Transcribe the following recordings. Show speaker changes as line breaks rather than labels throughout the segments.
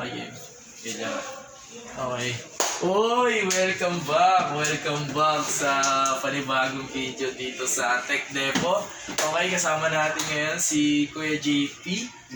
game. Ganyan. Okay. Uy, welcome back! Welcome back sa panibagong video dito sa Tech Depo. Okay, kasama natin ngayon si Kuya JP.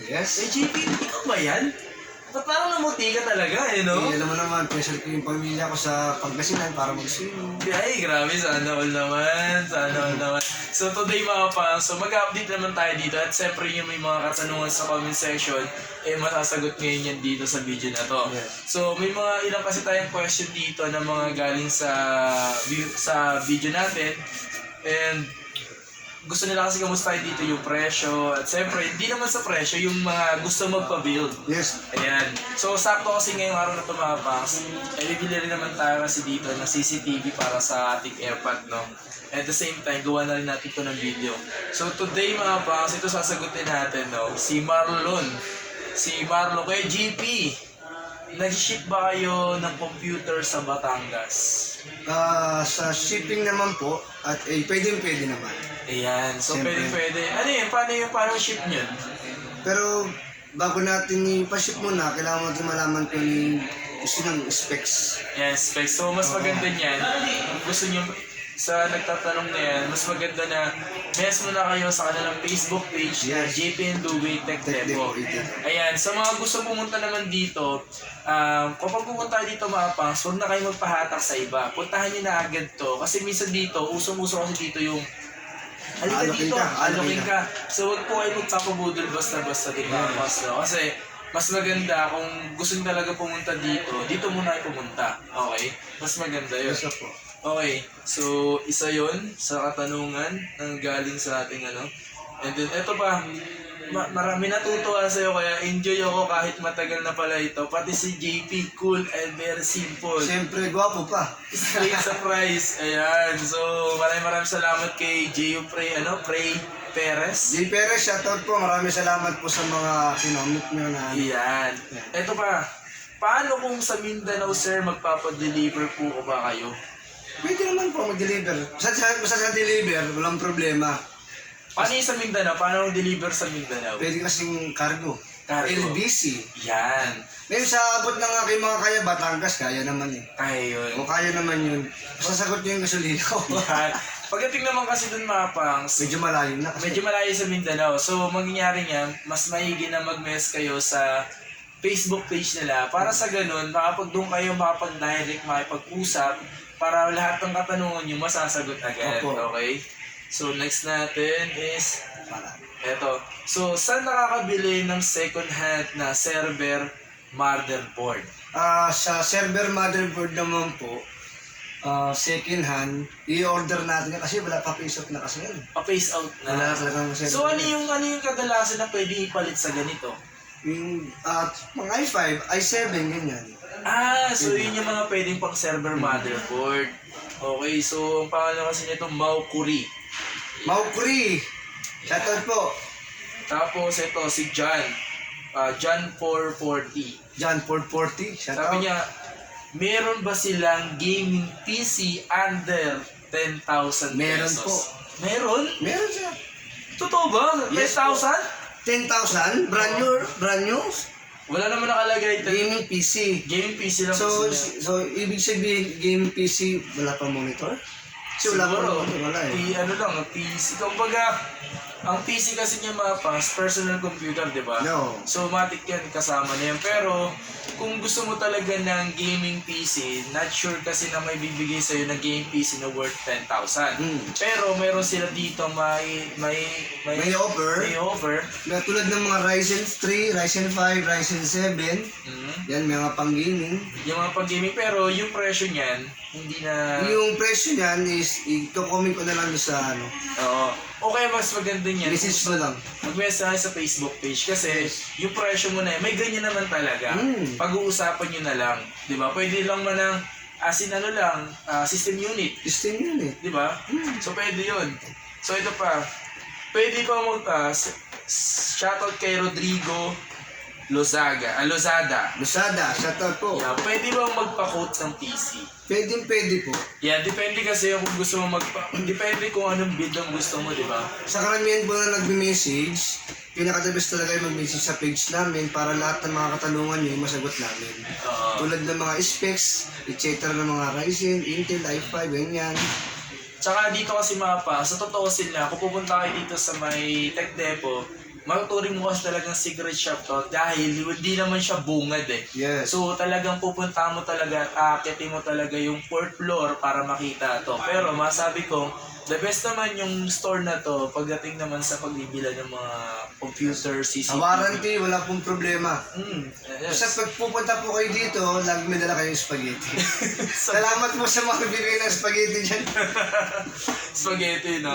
Yes.
JP, ikaw ba yan? Ba't parang namuti ka talaga, no?
Alam mo naman, pressure ko yung pamilya ko sa Pangasinan para mag-swimming.
Ay, grabe. Sana all naman. Sana all naman. So, today mga pa, so mag-update naman tayo dito. At siyempre yung may mga katanungan sa comment section, masasagot ngayon yan dito sa video na to.
Yes.
So, may mga ilang kasi tayong question dito na mga galing sa video natin. And gusto nila kasi kamustahin dito yung presyo. At siyempre, hindi naman sa presyo, yung mga gusto magpa-build.
Yes.
Ayan. So, sakto kasi ngayong araw na tumapaks, bibili rin naman tayo kasi dito ng CCTV para sa ating airpod, no? At the same time, gawa na rin natin ito ng video. So, today mga paks, ito sasagutin natin, no? Si Marlon. Si Marlon, kay GP. Nag-ship ba kayo ng computer sa Batangas?
Sa shipping naman po, at pwede naman.
Ayan. So,
Siyempre.
pwede. Ano yun? Paano ship nyo?
Pero bago natin i-ship muna, kailangan natin malaman kung yung gusto ng specs.
Yes, specs. So, mas maganda niyan. Kung gusto nyo, sa nagtatanong na yan, mas maganda na mess mo na kayo sa kanilang Facebook page na
Yes.
JP and Louie Tech
Tech
Depo.
Depo.
Ayan, sa mga gusto pumunta naman dito, kapag pumunta dito mga pangs, huwag na kayo magpahatak sa iba. Puntahan nyo na agad to. Kasi minsan dito, usong-uso kasi dito yung halika
Alokin
dito,
ka,
alokin ka. So, huwag po kayo magpapabudol basta-basta, di ba, pangs, no? Kasi, mas maganda kung gusto nyo talaga pumunta dito muna kayo pumunta. Okay? Mas maganda yun.
Yes po.
Okay, so isa yon sa katanungan ng galing sa ating ano. And then eto pa, marami natutuwa sa'yo kaya enjoy ako kahit matagal na pala ito. Pati si JP, cool and very simple.
Siyempre, gwapo pa.
Straight sa price. Ayan, so maraming salamat kay Gio Prey Perez.
J. Perez, shoutout po. Maraming salamat po sa mga kinomit nyo na.
Ayan. Eto pa, paano kung sa Mindanao, sir, magpapadeliver po o ba kayo?
Pwede naman po mag-deliver. Basta sa deliver, walang problema.
Paano yung sa Mindanao? Paano deliver sa Mindanao?
Pwede kasing cargo.
Cargo.
LBC.
Yan.
Ngayon sa abot ng aking mga kaya, Batangas, kaya naman eh.
Kaya yun.
O kaya naman yun. Masasagot nyo yung gasolina ko.
Yan. Pagdating naman kasi dun mga pangs,
Medyo malayo na kasi.
medyo malayo sa Mindanao. So, mangyayari niyan, mas maigi na mag-mess kayo sa Facebook page nila. Para sa ganun, makapag doon kayo makapag-direct, makipag-usap, para lahat ng katanungan nyo masasagot agad.
Opo.
Okay? So, next natin is eto. So, saan nakakabili ng second hand na server motherboard?
Sa server motherboard naman po, second hand, i-order natin yan kasi wala pa face out na kasi yan.
Pa-phase out na.
Wala talagang server.
So, ano yung kadalasan na pwede ipalit sa ganito?
Yung mga i5, i7, ganyan.
So yun yung mga pwedeng pang server motherboard. Okay, so ang pangalan kasi nito, Maukuri.
Maukri! Shoutout po.
Tapos ito, si John. John 440.
John 440,
Sabi
shoutout.
niya, meron ba silang gaming PC under 10,000 pesos?
Meron po.
Meron?
Meron siya.
Totoo ba?
Yes po.
10,000?
10,000, brand new,
Wala naman nakalagay.
gaming PC.
Gaming PC lang
So,
kasi niya.
so ibig sabihin, gaming PC, wala pa monitor? Kasi wala pa
Siguro,
monitor, wala eh.
ano lang, PC. Kumbaga, ang PC kasi niya mapas, personal computer, di ba?
No.
So, matik yan, kasama na yan. Pero, kung gusto mo talaga ng gaming PC, not sure kasi na may bibigay sa'yo na gaming PC na worth 10,000. Pero, meron sila dito may offer.
Na tulad ng mga Ryzen 3, Ryzen 5, Ryzen 7, yan, mga pang-gaming.
Yung mga pag-gaming, pero yung presyo niyan, hindi na...
Yung presyo niyan is, i-comment ko na lang sa ano.
Oo. Okay, mas maganda niyan.
Message mo lang.
Mag-message sa Facebook page kasi yung presyo mo na may ganyan naman talaga. Pag-uusapan nyo na lang. Di ba? Pwede lang man ng, system unit.
System yun eh.
Di ba? So, pwede yun. So, ito pa. Pwede pa shoutout kay Rodrigo Lozada.
Luzada, shoutout po.
Yeah, pwede ba magpa-quote ng PC?
Pwede po.
Yeah, depende kasi kung gusto mo depende kung anong build ang gusto mo, di ba?
Sa karamihan po na nagme-message, pinaka-the best talaga yung mag-message sa page namin para lahat ng mga katanungan nyo masagot namin. Tulad ng mga specs, etc. ng mga Ryzen, Intel, i5, ganyan.
Tsaka dito kasi sa totoo sila, kung pupunta kayo dito sa may Tech Depot, matuturing mo kasi talagang secret shop to dahil hindi naman siya bungad eh.
Yes.
So talagang pupunta mo talaga, aakitin mo talaga yung 4th floor para makita to. Pero masabi ko, the best naman yung store na to pagdating naman sa pagbibila ng mga computer,
Sa
CCTV.
warranty, wala pong problema.
Yes.
Basta pag pupunta po kayo dito, lagi may dala kayong spaghetti. Salamat po sa mga bibigay ng spaghetti dyan.
Spaghetti, no?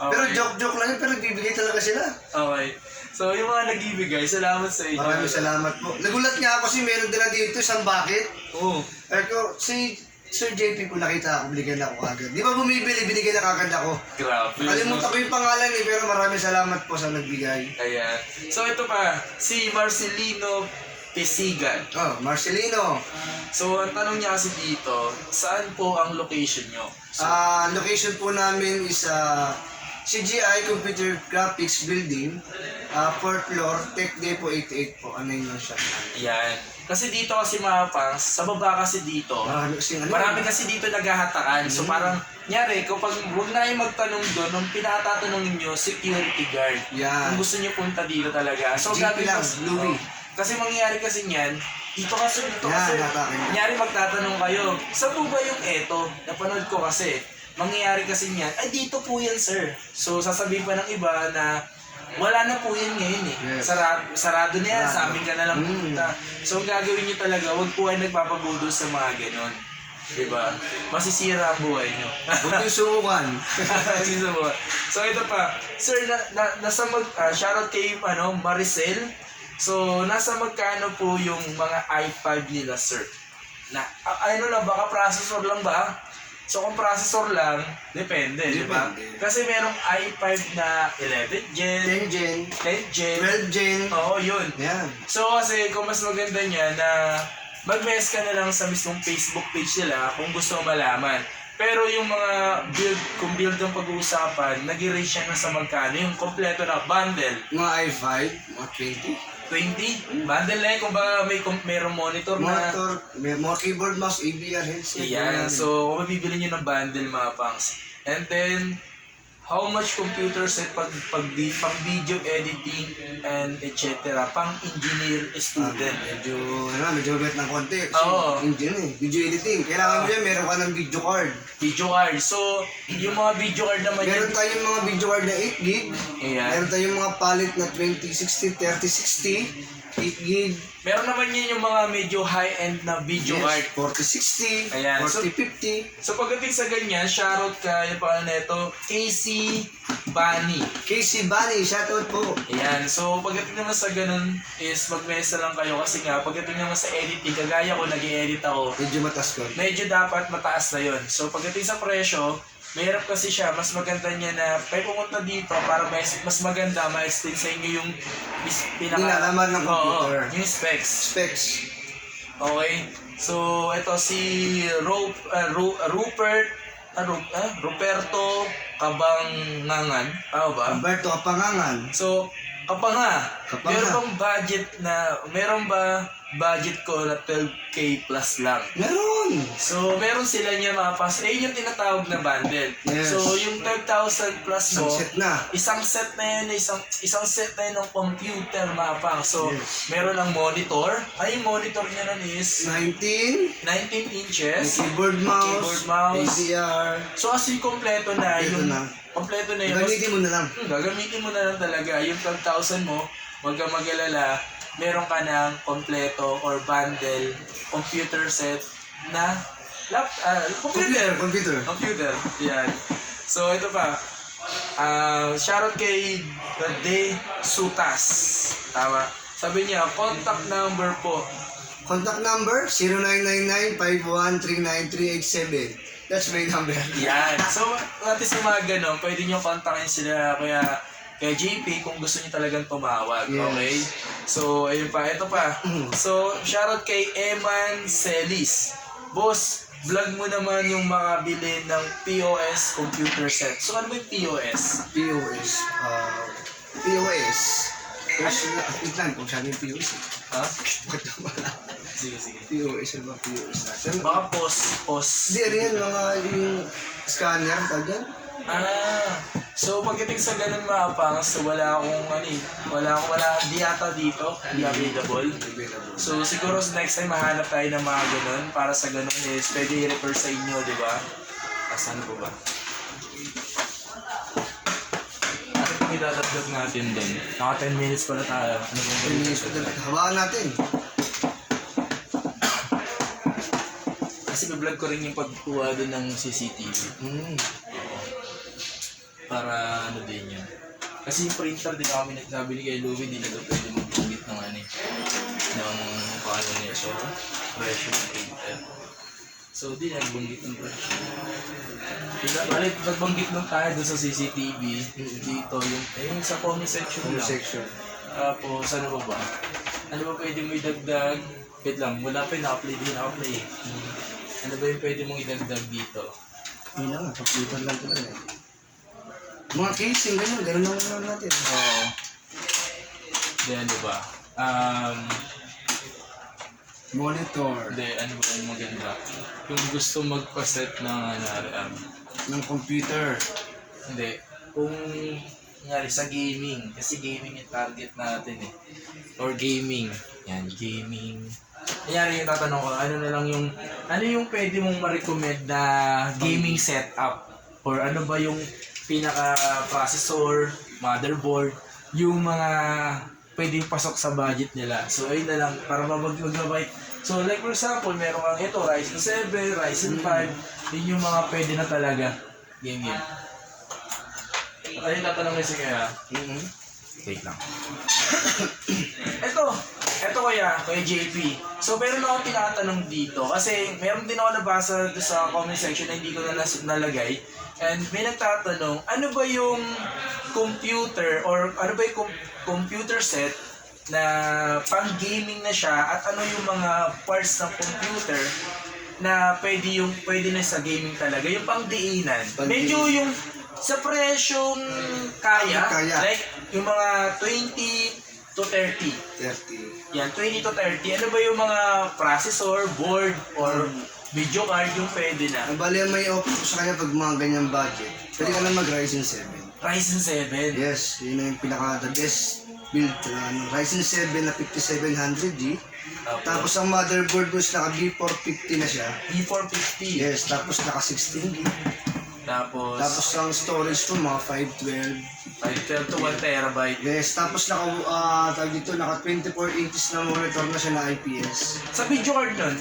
Pero
Okay.
joke-joke lang yun, pero nagbibigay talaga sila.
Okay. So yung mga nag-ibigay, salamat sa inyo.
Maraming salamat po. Nagulat nga ako kasi meron dala dito isang bucket.
Oo.
Pero si Sir JP ko nakita ako, binigyan ako agad. Di ba bumibili, binigyan na kagad ako.
Grabe.
Kalimutan ko yung pangalan eh, pero maraming salamat po sa nagbigay.
Ayan. So ito pa, si Marcelino Pesigan.
Oh, Marcelino.
So ang tanong niya kasi dito, saan po ang location nyo? So,
Location po namin is CGI Computer Graphics Building, 4th floor, Tech Depot 88 po. Ano yung shop namin?
ayan. Kasi dito kasi mga pangs, sa baba kasi dito, marami kasi dito naghahatakan. So parang, nyari, kapag huwag na yung magtanong doon, nung pinatatanungin nyo, security guard.
Yan.
Kung gusto nyo punta dito talaga. So
GP
gagawin
lang,
kasi,
Louie.
kasi mangyayari kasi niyan, dito kasi,
Yan, hatakin.
nyari magtatanong kayo, saan po ba yung eto? Napanood ko kasi, mangyayari kasi niyan, ay dito po yan sir. So sasabihin pa ng iba na, wala na po yan ngayon eh.
Yes.
Sarado na yan, sa amin ka na lang
Mm.
pupunta. So ang gagawin nyo talaga, huwag po kayo nagpapabudol sa mga ganon. Diba? Masisira ang buhay nyo.
Huwag yung suukan.
So ito pa, sir, nasa shoutout kay Maricel. So nasa magkano po yung mga i5 nila sir? Ano lang, baka processor lang ba? So kung processor lang, depende, di ba?
Depende.
Kasi merong i5 na 11 Gen,
10 Gen,
10 Gen,
12 Gen.
oo yun.
Yan.
So kasi kung mas maganda niya na mag-mess ka na lang sa mismong Facebook page nila kung gusto mo malaman. Pero yung mga kung build ang pag-uusapan, nag-range siya na sa magkano, yung kompleto na bundle.
Mga i5, mga
20? Bundle na yun, kung baka mayroong monitor
20.
na.
Motor, may mga keyboard, mouse, ABR, headset.
Ayan, so kung mabibili nyo ng bundle mga pangs. And then, how much computer set pang video editing and etc. pang engineer student.
Medyo bet ng konti. Kasi
Oo.
Hindi video editing. Kailangan mo yan, meron ka ng video card.
Video card. So, yung mga video card naman
Meron tayong mga video card na 8 gig.
Ayan.
Meron tayong mga palit na 2060, 3060, 8 gig.
Meron naman yun yung mga medyo high-end na video card.
4060,
Ayan.
4050.
So pagdating sa ganyan, shoutout ka, yung pangalan nito, Casey Bunny.
Casey Bunny, shoutout po.
Ayan, so pagdating naman sa ganun is mag-mesa lang kayo kasi nga, pagdating naman sa editing, kagaya ko, nag-i-edit ako,
Medyo matas ko.
medyo dapat mataas na yon. So pagdating sa presyo, mahirap kasi siya, mas maganda niya na may pumunta dito para mas maganda, ma-explain sa inyo yung
Nilalaman ng computer.
Oo, yung specs.
Specs.
Okay? So, ito si Ruperto Kabangangan. Tama ba?
Alberto Kapangangan.
So, Kapanga,
Kapanga.
meron ba budget ko na 12K plus lang?
Meron.
So, meron sila niya mga pas. Yun yung tinatawag na bundle.
Yes.
So, yung 12,000 plus mo,
Sunset na.
isang set na yun, isang set na yun ng computer mapang. So,
Yes.
meron ng monitor. Ay, yung monitor niya nun is
19.
19
May
inches.
keyboard mouse.
Keyboard mouse.
ADR.
So, as in, kompleto na.
Kompleto na.
Kompleto na yun.
Gamitin mo na lang.
Gagamitin mo na lang talaga. Yung 12,000 mo, huwag kang mag-alala. Meron ka ng kompleto or bundle computer set na computer.
Computer.
Yan. So, ito pa. Shoutout kay De Sutas. Tama. Sabi niya, contact number po.
Contact number 0999-5139387. That's my number.
Yan. So, natin sa mga ganun, pwede nyo kontakin sila. Kaya, kay JP kung gusto niyo talagang tumawag.
Yes.
Okay? So, ayun pa. Ito pa. So, shoutout kay Eman Celis. Boss, vlog mo naman yung makabili ng POS computer set. So, ano ba yung POS?
POS. POS. Wait lang kung saan yung POS eh.
Ha?
Ba't wala?
Sige, sige.
POS, ano ba POS natin?
Baka POS.
Hindi, rin mga yung scanner, tagyan.
So pagdating sa ganun mga pangs, wala akong di yata dito, hindi available. So siguro sa next time mahanap tayo ng mga ganun para sa ganun is pwede i-refer sa inyo, di ba? Asan po ba? Ano pong idadagdag natin doon? Naka 10 minutes pala tayo. Ano pong
10 minutes pa dito. Hawakan natin.
Kasi vlog ko rin yung pagkuha doon ng CCTV. Para ano din yun. Kasi yung printer din kami nagsabili kay Louie, di na ito pwede mag-bungit ng ano ng paano niya. So, pressure ng printer. So, di nagbunggit ng pressure. Balik, nagbanggit nung tayo dun sa CCTV, dito, yung sa comment section lang.
Section.
Tapos, ano ba ba? Ano ba pwede mo idagdag? Wait lang, wala pa yung naka-play, di naka-play. Ano ba yung pwede mong idagdag dito?
Hindi na nga, computer lang talaga. Mga casing, ganun lang naman natin.
Oo. Then, ano ba?
Monitor.
Hindi, ano ba yung maganda? Kung gusto magpa-set ng
Ng computer.
hindi. Kung nangyari sa gaming, kasi gaming yung target natin eh. Or gaming. Yan, gaming. Nangyari yung tatanong ko, ano yung pwede mong ma-recommend na gaming setup? Or ano ba yung pinaka-processor, motherboard, yung mga pwedeng pasok sa budget nila. So, ayun na lang, para mag-mabay. So, like for example, meron kang ito, Ryzen 7, Ryzen 5, yun yung mga pwede na talaga. Game. Ayun, tatanong ko sige ha. Wait lang. Ito kuya JP. So, meron akong tinatanong dito, kasi meron din ako nabasa sa comment section na hindi ko na nalagay. And may nagtatanong, ano ba yung computer or ano ba yung computer set na pang-gaming na siya at ano yung mga parts ng computer na pwede na sa gaming talaga, yung pang-diinan. Medyo yung sa presyong kaya, like yung mga 20 to 30.
30.
Yan, 20 to 30. Ano ba yung mga processor, board, or video card yung pwede na?
Ang bali may offer ko sa kanya pag mga ganyang budget. Pwede ka na mag-Ryzen 7.
Ryzen 7.
Yes, yun na yung pinaka-the best build. Ryzen 7 na 5700G. Tapos ang motherboard mo is naka B450 na siya.
B450.
Yes, tapos naka 16GB. Tapos ang storage ko mga 512.
512 to 1 terabyte.
Yes, tapos naka 24 inches na monitor na siya na IPS.
Sa video card nun,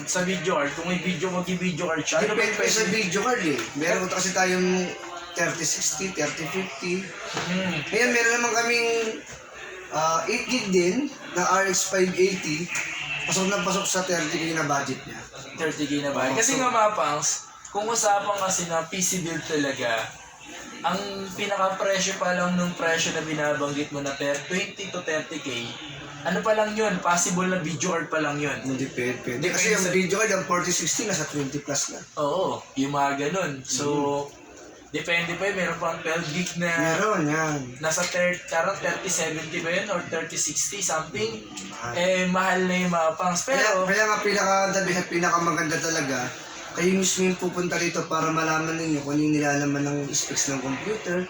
kung may video card siya, ano ba
Depende sa video card eh. Meron kasi tayong 3060, 3050. Ngayon meron naman kaming 8GB din na RX 580. Pasok sa 30k na budget niya.
30k na ba? Kasi nga mga pangs, kung usapan kasi na PC build talaga, ang pinaka-presyo pa lang nung presyo na binabanggit mo na 20 to 30k, ano pa lang yun, possible na video card pa lang yun.
Depende. Kasi yung video card, ang 4060 nasa 20 plus na.
Oo, yung mga ganun. So, depende pa yun, meron pang 12 gig na
Meron yan.
nasa 3070 ba yun or 3060 something. Mahal na yung mga pangs. Pero,
Kaya nga pinakamaganda talaga, kayo mismo yung pupunta rito para malaman ninyo kung ano yung nilalaman ng specs ng computer.